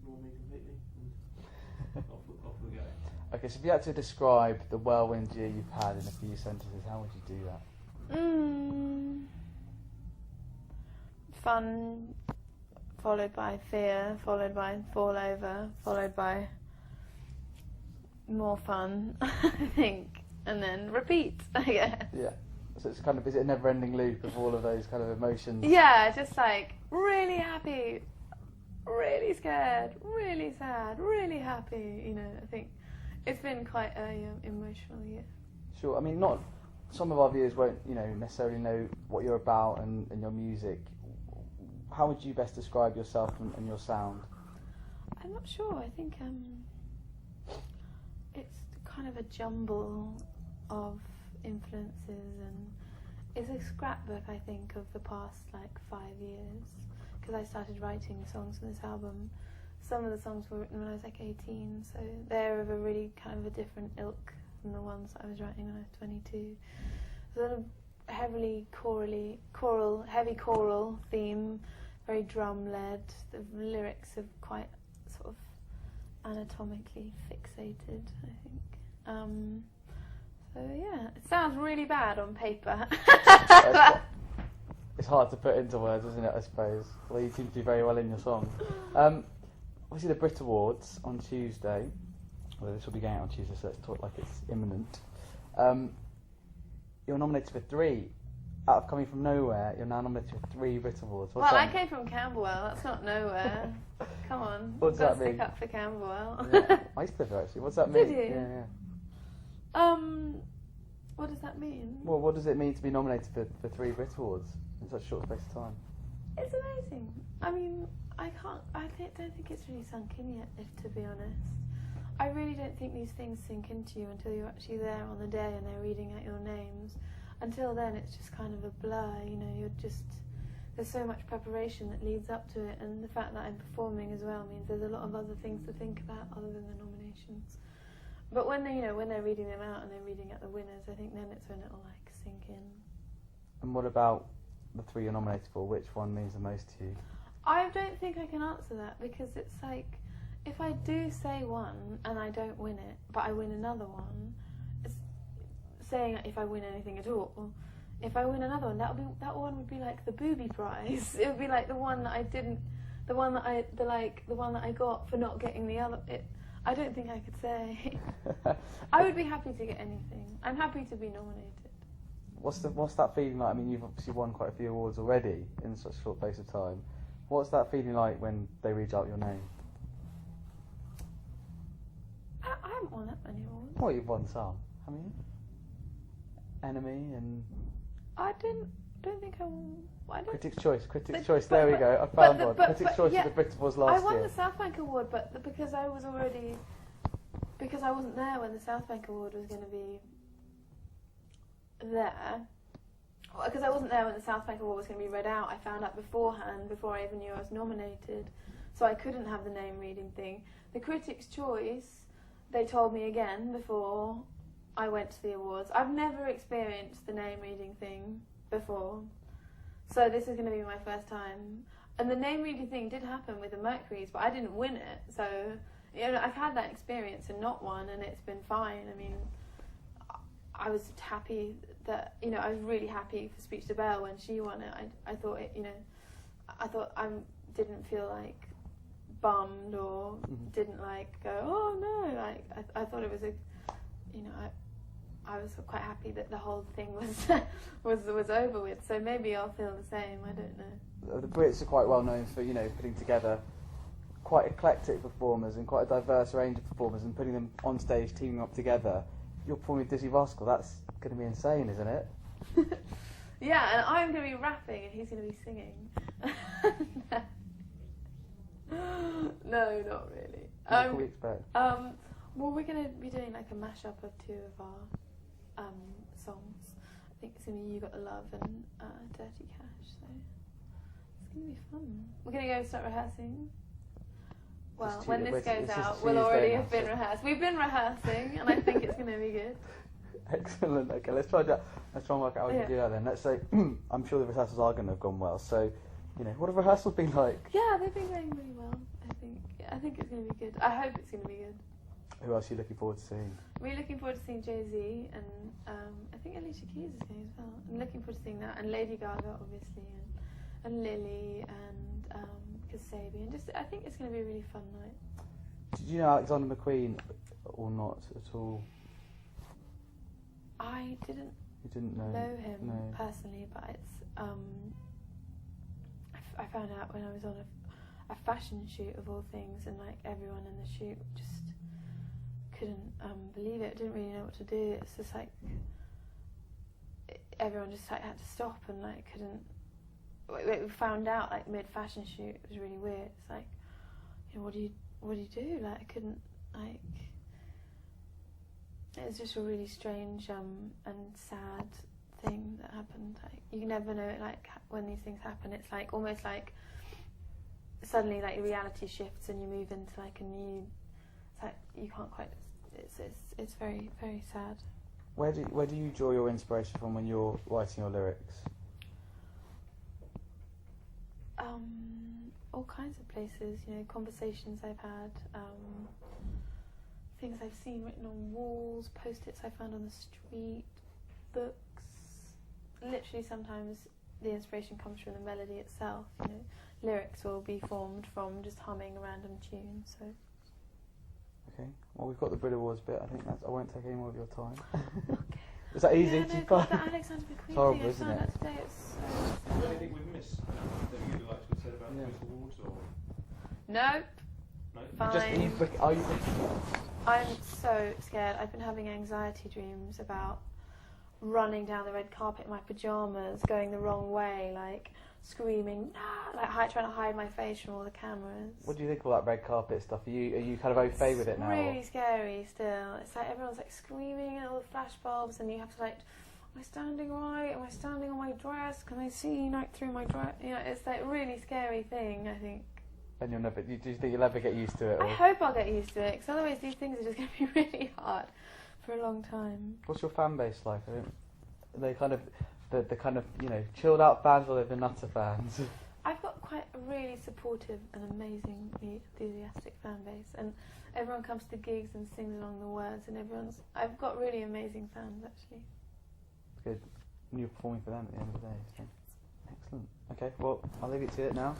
ignore me completely, and off we go. Okay, so if you had to describe the whirlwind year you've had in a few sentences, how would you do that? Fun, followed by fear, followed by fall over, followed by more fun, I think, and then repeat, I guess. Yeah. So it's kind of, is it a never-ending loop of all of those kind of emotions? Yeah, just like really happy, really scared, really sad, really happy. You know, I think it's been quite a emotional year. Sure. I mean, not some of our viewers won't, necessarily know what you're about and your music. How would you best describe yourself and your sound? I'm not sure. I think it's kind of a jumble of influences, and it's a scrapbook, I think, of the past 5 years, because I started writing songs for this album. Some of the songs were written when I was 18, so they're of a really kind of a different ilk from the ones I was writing when I was 22. Sort of heavy choral theme, very drum led. The lyrics are quite sort of anatomically fixated, I think. So yeah, it sounds really bad on paper. It's hard to put into words, isn't it, I suppose? Well, you seem to do very well in your song. Obviously the Brit Awards on Tuesday. Well, this will be going out on Tuesday, so let's talk like it's imminent. You're nominated for 3. Out of coming from nowhere, you're now nominated for 3 Brit Awards. I came from Camberwell, that's not nowhere. Come on, what's that mean? Stick up for Camberwell. Yeah. I used to live there, actually. What's that mean? Did you? Yeah. What does that mean? Well, what does it mean to be nominated for 3 Brit Awards in such a short space of time? It's amazing. I mean, I don't think it's really sunk in yet, to be honest. I really don't think these things sink into you until you're actually there on the day and they're reading out your names. Until then, it's just kind of a blur, there's so much preparation that leads up to it, and the fact that I'm performing as well means there's a lot of other things to think about other than the nominations. But when they're reading them out and they're reading out the winners, I think then it's when it'll sink in. And what about the 3 you're nominated for? Which one means the most to you? I don't think I can answer that, because it's if I do say one and I don't win it, but I win another one, it's saying if I win anything at all. If I win another one, that one would be like the booby prize. It would be like the one that I didn't, the one that I got for not getting the other. I don't think I could say. I would be happy to get anything. I'm happy to be nominated. What's that feeling like? I mean, you've obviously won quite a few awards already in such a short space of time. What's that feeling like when they read out your name? I haven't won that many awards. Well, you've won some, haven't you? Enemy and... I don't think I won... Critics' Choice, there we go, I found one. Critics' Choice at the Brit Awards last year. I won the South Bank Award, but because I wasn't there when the South Bank Award was going to be there. Because I wasn't there when the South Bank Award was going to be read out. I found out beforehand, before I even knew I was nominated, so I couldn't have the name reading thing. The Critics' Choice, they told me again before I went to the awards. I've never experienced the name reading thing before, so this is going to be my first time. And the name reading thing did happen with the Mercuries, but I didn't win it, so I've had that experience and not won, and it's been fine. I mean, I was happy that, I was really happy for Speech to Belle when she won it. I thought it, I thought I didn't feel bummed or didn't go, oh no, I thought it was I was quite happy that the whole thing was over with, so maybe I'll feel the same, I don't know. The Brits are quite well known for, putting together quite eclectic performers and quite a diverse range of performers and putting them on stage, teaming up together. You're performing with Dizzy Rascal, that's going to be insane, isn't it? Yeah, and I'm going to be rapping and he's going to be singing. No, not really. What can we expect? Well, we're going to be doing a mashup of 2 of our songs. I think it's going to be You Got the Love and Dirty Cash, so it's going to be fun. We're going to go start rehearsing. Well, when this goes out, we'll already have been rehearsed. We've been rehearsing, and I think it's going to be good. Excellent. Okay, let's try and work out how we can do that then. Let's say, I'm sure the rehearsals are going to have gone well. So, what have rehearsals been like? Yeah, they've been going really well, I think. I think it's going to be good. I hope it's going to be good. Who else are you looking forward to seeing? I'm really looking forward to seeing Jay-Z, and I think Alicia Keys is going as well. I'm looking forward to seeing that, and Lady Gaga, obviously, and Lily, and Kasabi, and just I think it's going to be a really fun night. Did you know Alexander McQueen or not at all? I didn't You didn't know him personally, but it's I found out when I was on a fashion shoot of all things, and like everyone in the shoot just couldn't believe it. Didn't really know what to do. It's just like everyone just like had to stop and like couldn't. We found out like mid fashion shoot. It was really weird. It's like, you know, what do you do? Like I couldn't like. It was just a really strange and sad thing that happened. Like you never know, like when these things happen, it's like almost like suddenly like reality shifts and you move into like a new. It's like you can't quite. It's very very sad. Where do you draw your inspiration from when you're writing your lyrics? All kinds of places. You know, conversations I've had. Things I've seen written on walls, post-its I found on the street, books. Literally sometimes the inspiration comes from the melody itself, you know. Lyrics will be formed from just humming a random tune, so. Okay, well we've got the Brit Awards bit, I think I won't take any more of your time. Okay. Is that easy? Yeah, to no, find? God, the Alexander McQueen It's horrible, thing, I isn't found it? out today, it's so Is sad. there anything we've missed that you'd like to have said about the Brit Awards, or Nope. no? Fine. I'm so scared. I've been having anxiety dreams about running down the red carpet in my pyjamas, going the wrong way, like screaming, like trying to hide my face from all the cameras. What do you think of all that red carpet stuff? Are you kind of au fait with it now? It's really scary still. It's like everyone's like screaming at all the flashbulbs, and you have to like, am I standing right? Am I standing on my dress? Can I see like through my dress? You know, it's like a really scary thing, I think. And do you think you'll ever get used to it? I hope I'll get used to it, because otherwise these things are just going to be really hard for a long time. What's your fan base like? Are they kind of the kind of, you know, chilled out fans, or are they the nutter fans? I've got quite a really supportive and amazingly enthusiastic fan base, and everyone comes to gigs and sings along the words, and I've got really amazing fans actually. Good. And you're performing for them at the end of the day. So. Excellent. Okay, well, I'll leave it to it now.